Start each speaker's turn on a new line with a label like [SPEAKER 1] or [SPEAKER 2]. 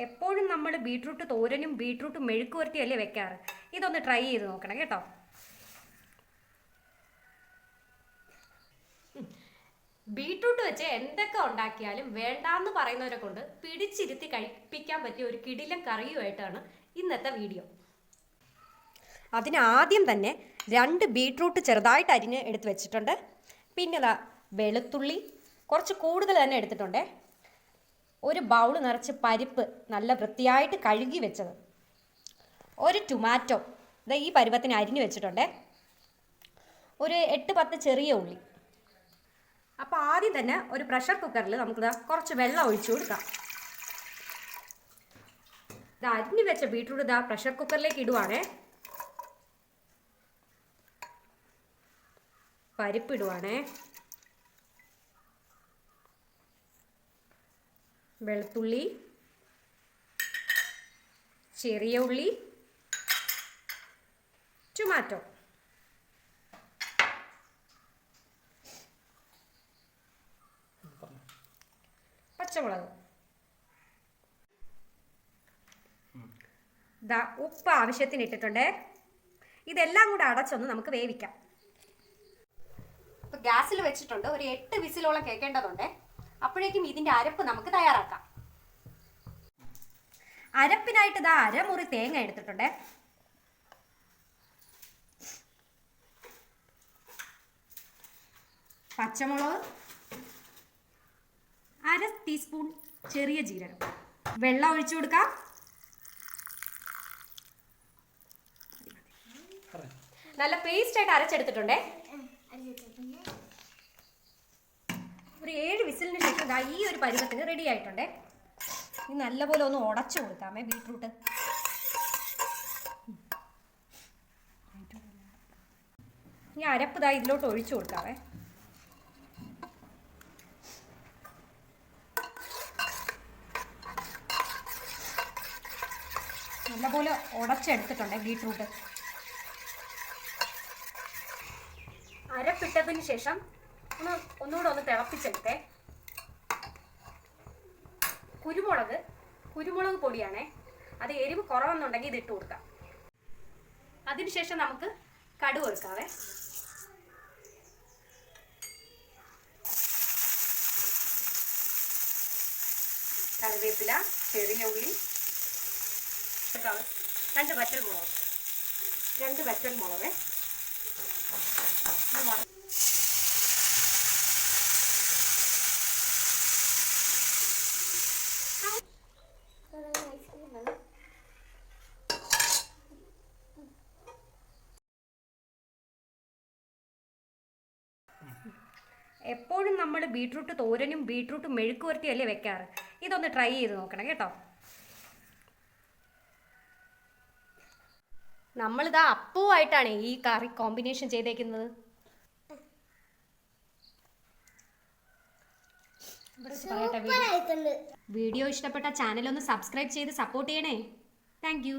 [SPEAKER 1] എപ്പോഴും നമ്മൾ ബീട്രൂട്ട് തോരനും ബീട്രൂട്ട് മെഴുക്ക് പുരട്ടിയല്ലേ വെക്കാറ്. ഇതൊന്ന് ട്രൈ ചെയ്ത് നോക്കണം കേട്ടോ. ബീട്രൂട്ട് വെച്ച് എന്തൊക്കെ ഉണ്ടാക്കിയാലും വേണ്ടാന്ന് പറയുന്നവരെ കൊണ്ട് പിടിച്ചിരുത്തി കഴിപ്പിക്കാൻ പറ്റിയ ഒരു കിടിലൻ കറിയുമായിട്ടാണ് ഇന്നത്തെ വീഡിയോ. അതിനാദ്യം തന്നെ 2 ബീട്രൂട്ട് ചെറുതായിട്ട് അരിഞ്ഞ് എടുത്ത് വെച്ചിട്ടുണ്ട്. പിന്നെ വെളുത്തുള്ളി കുറച്ച് കൂടുതൽ തന്നെ എടുത്തിട്ടുണ്ട്. ഒരു ബൗൾ നിറച്ച് പരിപ്പ് നല്ല വൃത്തിയായിട്ട് കഴുകി വെച്ചത്. ഒരു ടൊമാറ്റോ ഈ പരുവത്തിന് അരിഞ്ഞ് വെച്ചിട്ടുണ്ട്. ഒരു 8-10 ചെറിയ ഉള്ളി. അപ്പോൾ ആദ്യം തന്നെ ഒരു പ്രഷർ കുക്കറിൽ നമുക്ക് കുറച്ച് വെള്ളം ഒഴിച്ചു കൊടുക്കാം. അരിഞ്ഞ് വെച്ച ബീട്രൂട്ട് പ്രഷർ കുക്കറിലേക്ക് ഇടുവാണേ. പരിപ്പ് ഇടുവാണേ. വെളുത്തുള്ളി, ചെറിയ ഉള്ളി, ടൊമാറ്റോ, പച്ചമുളക്, ഉപ്പ് ആവശ്യത്തിന് ഇട്ടിട്ടുണ്ട്. ഇതെല്ലാം കൂടെ അടച്ചൊന്ന് നമുക്ക് വേവിക്കാം. ഇപ്പൊ ഗ്യാസിൽ വെച്ചിട്ടുണ്ട്. ഒരു 8 വിസിലോളം കേൾക്കേണ്ടതുണ്ട്. അപ്പോഴേക്കും ഇതിന്റെ അരപ്പ് നമുക്ക് തയ്യാറാക്കാം. അരപ്പിനായിട്ട് അരമുറി തേങ്ങ എടുത്തിട്ടുണ്ട്. പച്ചമുളക്, 1/2 ടീസ്പൂൺ ചെറിയ ജീരകം, വെള്ളം ഒഴിച്ചു കൊടുക്കാം. നല്ല പേസ്റ്റ് ആയിട്ട് അരച്ചെടുത്തിട്ടുണ്ടേ. ഒരു 7 വിസിലിന് ശേഷം ഈ ഒരു പരുവത്തിന് റെഡി ആയിട്ടുണ്ട്. ഇനി നല്ലപോലെ ഒന്ന് ഉടച്ചു കൊടുക്കാമേ ബീട്രൂട്ട്. ഇനി അരപ്പ് ഇതിലോട്ട് ഒഴിച്ചു കൊടുക്കാവേ. നല്ലപോലെ ഉടച്ചെടുത്തിട്ടുണ്ട് ബീട്രൂട്ട്. അരപ്പിട്ടതിന് ശേഷം ഒന്നുകൂടെ ഒന്ന് തിളപ്പിച്ചെടുത്തേ. കുരുമുളക് പൊടിയാണേ. അത് എരിവ് കുറവെന്നുണ്ടെങ്കിൽ ഇത് ഇട്ട് കൊടുക്കാം. അതിനുശേഷം നമുക്ക് കടുക് കൊടുക്കാവേ. കറിവേപ്പില, ചെറിയ ഉള്ളി, 2 വറ്റൽമുളക്. എപ്പോഴും നമ്മൾ ബീട്രൂട്ട് തോരനും ബീട്രൂട്ട് മെഴുക്ക് പുരട്ടിയല്ലേ വെക്കാറ്. ഇതൊന്ന് ട്രൈ ചെയ്ത് നോക്കണം കേട്ടോ. നമ്മളിതാ അപ്പവുമായിട്ടാണ് ഈ കറി കോമ്പിനേഷൻ ചെയ്തേക്കുന്നത്. വീഡിയോ ഇഷ്ടപ്പെട്ട ചാനൽ ഒന്ന് സബ്സ്ക്രൈബ് ചെയ്ത് സപ്പോർട്ട് ചെയ്യണേ. Thank you.